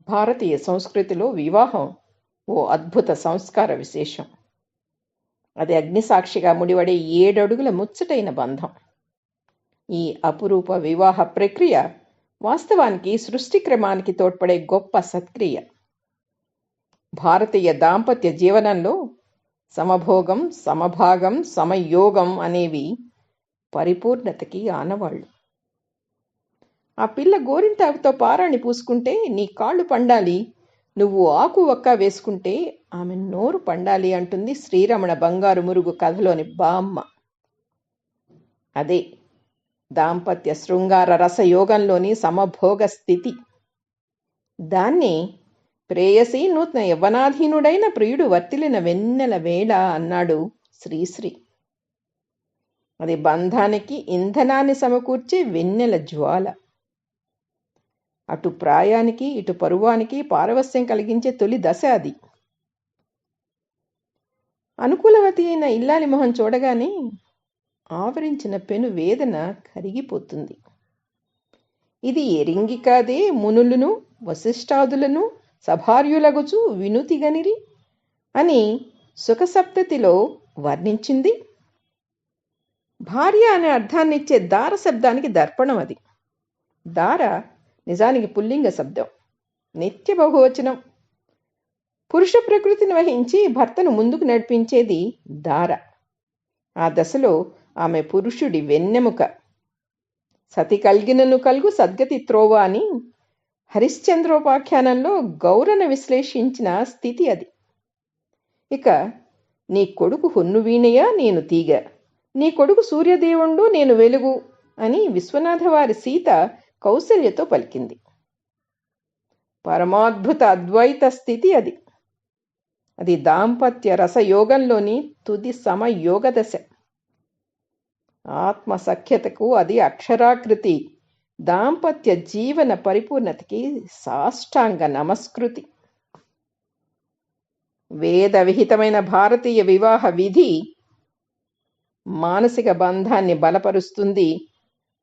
భారతీయ సంస్కృతిలో వివాహం ఓ అద్భుత సంస్కార విశేషం. అది అగ్నిసాక్షిగా ముడివడే 7 అడుగుల ముచ్చటైన బంధం. ఈ అపురూప వివాహ ప్రక్రియ వాస్తవానికి సృష్టి క్రమానికి తోడ్పడే గొప్ప సత్క్రియ. భారతీయ దాంపత్య జీవనంలో సమభోగం, సమభాగం, సమయోగం అనేవి పరిపూర్ణతకి ఆనవాళ్లు. ఆ పిల్ల గోరింటాకుతో పారాణి పూసుకుంటే నీ కాళ్ళు పండాలి, నువ్వు ఆకు ఒక్క వేసుకుంటే ఆమె నోరు పండాలి అంటుంది శ్రీరమణ బంగారు మురుగు కథలోని బామ్మ. అదే దాంపత్య శృంగార రసయోగంలోని సమభోగ స్థితి. దాన్ని ప్రేయసి నూతన యవ్వనాధీనుడైన ప్రియుడు వర్తిలిన వెన్నెల వేళ అన్నాడు శ్రీశ్రీ. అది బంధానికి ఇంధనాన్ని సమకూర్చే వెన్నెల జ్వాల. అటు ప్రాయానికి ఇటు పరువానికి పారవస్యం కలిగించే తొలి దశ అది. అనుకూలవతి అయిన ఇల్లాలి మొహం చూడగానే ఆవరించిన పెను వేదన కరిగిపోతుంది. ఇది ఎరింగి కాదే మునులను వశిష్ఠాదులను సభార్యులగుచు వినుతిగనిరి అని సుఖసప్తతిలో వర్ణించింది. భార్య అనే అర్థాన్నిచ్చే దార శబ్దానికి దర్పణం అది. దార నిజానికి పుల్లింగ శబ్దం, నిత్య బహువచనం. పురుష ప్రకృతిని వహించి భర్తను ముందుకు నడిపించేది దార. ఆ దశలో ఆమె పురుషుడి వెన్నెముక. సతి కల్గినను కలుగు సద్గతి త్రోవ అని హరిశ్చంద్రోపాఖ్యానంలో గౌరన విశ్లేషించిన స్థితి అది. ఇక నీ కొడుకు హొన్ను వీణయ నేను తీగ, నీ కొడుకు సూర్యదేవుండు నేను వెలుగు అని విశ్వనాథ వారి సీత కౌసల్యతో పలికింది. పరమాద్భుత అద్వైత స్థితి అది. అది దాంపత్య రసయోగంలోని తుది సమయోగ దశ. ఆత్మసఖ్యతకు అది అక్షరాకృతి. దాంపత్య జీవన పరిపూర్ణతకి సాష్టాంగ నమస్కృతి. వేద విహితమైన భారతీయ వివాహ విధి మానసిక బంధాన్ని బలపరుస్తుంది,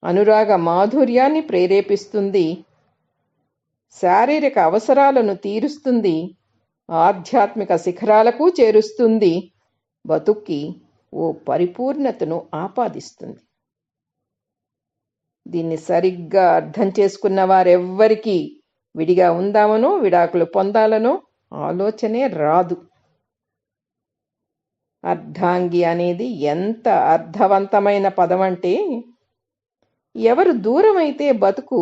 అనురాగ మాధుర్యాన్ని ప్రేరేపిస్తుంది, శారీరక అవసరాలను తీరుస్తుంది, ఆధ్యాత్మిక శిఖరాలకు చేరుస్తుంది, బతుక్కి ఓ పరిపూర్ణతను ఆపాదిస్తుంది. దీన్ని సరిగ్గా అర్థం చేసుకున్న వారెవ్వరికీ విడిగా ఉందామనో విడాకులు పొందాలనో ఆలోచనే రాదు. అర్ధాంగి అనేది ఎంత అర్థవంతమైన పదం అంటే, ఎవరు దూరమైతే బతుకు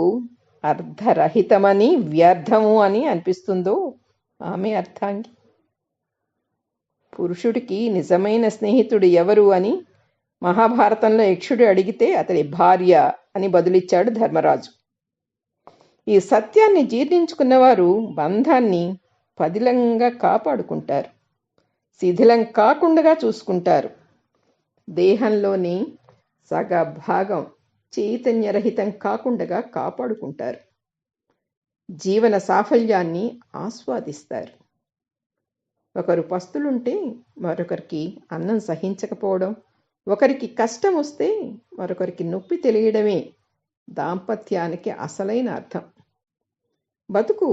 అర్ధరహితమని వ్యర్థము అని అనిపిస్తుందో ఆమె అర్ధాంగి. పురుషుడికి నిజమైన స్నేహితుడు ఎవరు అని మహాభారతంలో యక్షుడు అడిగితే అతడి భార్య అని బదులిచ్చాడు ధర్మరాజు. ఈ సత్యాన్ని జీర్ణించుకున్నవారు బంధాన్ని పదిలంగా కాపాడుకుంటారు, శిథిలం కాకుండా చూసుకుంటారు. దేహంలోని సగ భాగం చైతన్యరహితం కాకుండా కాపాడుకుంటారు. జీవన సాఫల్యాన్ని ఆస్వాదిస్తారు. ఒకరు పస్తులుంటే మరొకరికి అన్నం సహించకపోవడం, ఒకరికి కష్టం వస్తే మరొకరికి నొప్పి తెలియడమే దాంపత్యానికి అసలైన అర్థం. బతుకు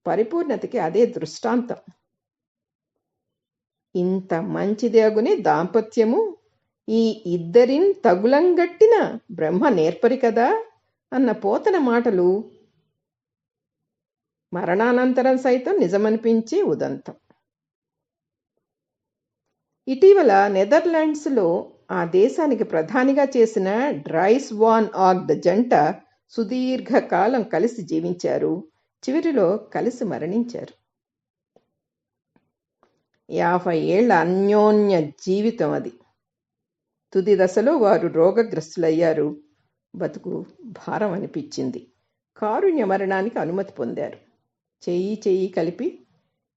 పరిపూర్ణతకి అదే దృష్టాంతం. ఇంత మంచిదేగునే దాంపత్యము, ఈ ఇద్దరిన్ తగులంగట్టిన బ్రహ్మ నేర్పరి కదా అన్న పోతన మాటలు మరణానంతరం సైతం నిజమనిపించే ఉదంతం. ఇటీవల నెదర్లాండ్స్లో ఆ దేశానికి ప్రధానిగా చేసిన డ్రైస్ వాన్ ఆగ్డ్ జంట సుదీర్ఘకాలం కలిసి జీవించారు. చివరిలో కలిసి మరణించారు. 50 ఏళ్ల అన్యోన్య జీవితం అది. తుది దశలో వారు రోగగ్రస్తులయ్యారు. బతుకు భారం అనిపించింది. కారుణ్య మరణానికి అనుమతి పొందారు. చెయ్యి కలిపి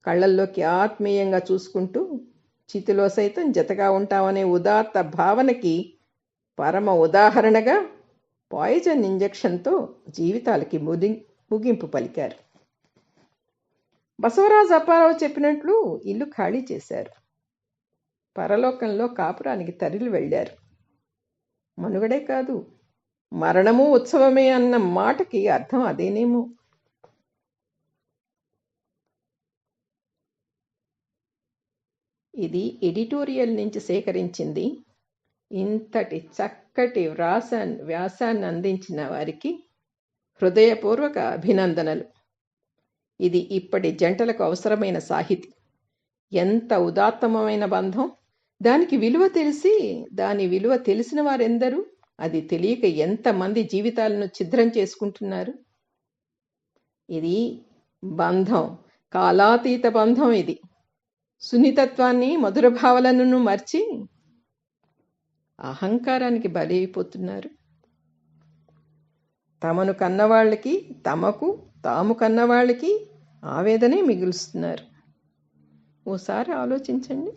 కళ్ళల్లోకి ఆత్మీయంగా చూసుకుంటూ చితిలో సైతం జతగా ఉంటామనే ఉదాత్త భావనకి పరమ ఉదాహరణగా పాయిజన్ ఇంజెక్షన్తో జీవితాలకి ముగింపు పలికారు. బసవరాజు అప్పారావు చెప్పినట్లు ఇల్లు ఖాళీ చేశారు. పరలోకంలో కాపురానికి తరలి వెళ్ళారు. మనుగడే కాదు, మరణము ఉత్సవమే అన్న మాటకి అర్థం అదేనేమో. ఇది ఎడిటోరియల్ నుంచి సేకరించింది. ఇంతటి చక్కటి వ్యాసాన్ని అందించిన వారికి హృదయపూర్వక అభినందనలు. ఇది ఇప్పటి జంటలకు అవసరమైన సాహితీ. ఎంత ఉదాత్తమైన బంధం! దాని విలువ తెలిసిన వారెందరూ? అది తెలియక ఎంతమంది జీవితాలను ఛిద్రం చేసుకుంటున్నారు? ఇది బంధం, కాలాతీత బంధం. ఇది సున్నితత్వాన్ని, మధుర భావనలను మర్చి అహంకారానికి బలైపోతున్నారు. తమను కన్నవాళ్ళకి, తాము కన్నవాళ్ళకి ఆవేదనే మిగులుస్తున్నారు. ఓసారి ఆలోచించండి.